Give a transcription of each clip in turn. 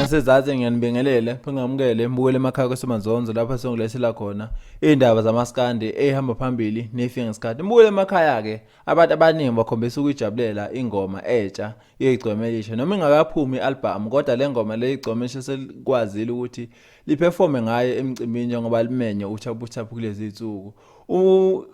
Nasezantsi ngiyanibingelele phingamukele mbukele emakhaya kweSemanzonzo lapha songilethela khona indaba zamaskandi ehamba phambili nefika ngesikhathi. Mbukele emakhaya ke abantu abaningi bakhombisa ukuyijabulela ingoma entsha yeGcwemelisha noma ingakaphumi ialbum kodwa le ngoma le iGcwemelisha selikwazile ukuthi liperforme ngayo emcimbini njengoba limenye uThabuthaphu kulezi insuku.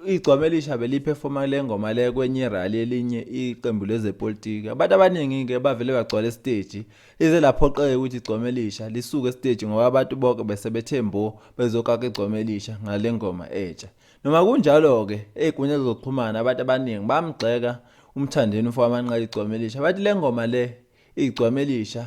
iGcwemelisha beliperforma le ngoma le kwenye rally elinye iqembu lezepolitiki. Abantu abaningi ke bavele bagcwala estage ize laphoqeke ukuthi iGcwemelisha lisuke estage ngoba abantu bonke besebethe mbo bezokaka iGcwemelisha ngale ngoma entsha. Noma kunjalo ke egunya zokuxhumana abantu abaningi bamgxeka umthandeni uFamanqala iGcwemelisha bathi le ngoma le iGcwemelisha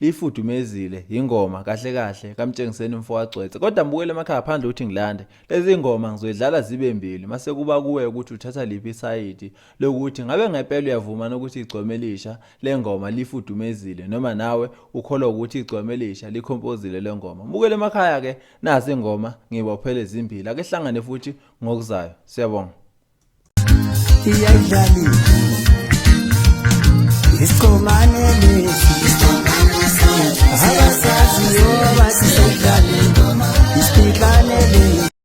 lifudumezile ingoma kahle kahle kaMtshengiseni Mfowagcwethe. Kodwa mbukele emakhaya phandle uthi ngilande lezi ngoma ngizoyidlala zibe mbili mase kuba kuwe ukuthi uthatha liphi side lokuthi ngabe ngempela uyavuma ukuthi iGcwemelisha le ngoma lifudumezile noma nawe ukholwa ukuthi iGcwemelisha likhompozile le ngoma. Mbukele emakhaya ke nasi ingoma ngibophele ezimbili ake hlangane futhi ngokuzayo. Siyabonga. Iyadlali isiqomane lesi abasazi yoba sisedlali isiqikane lesi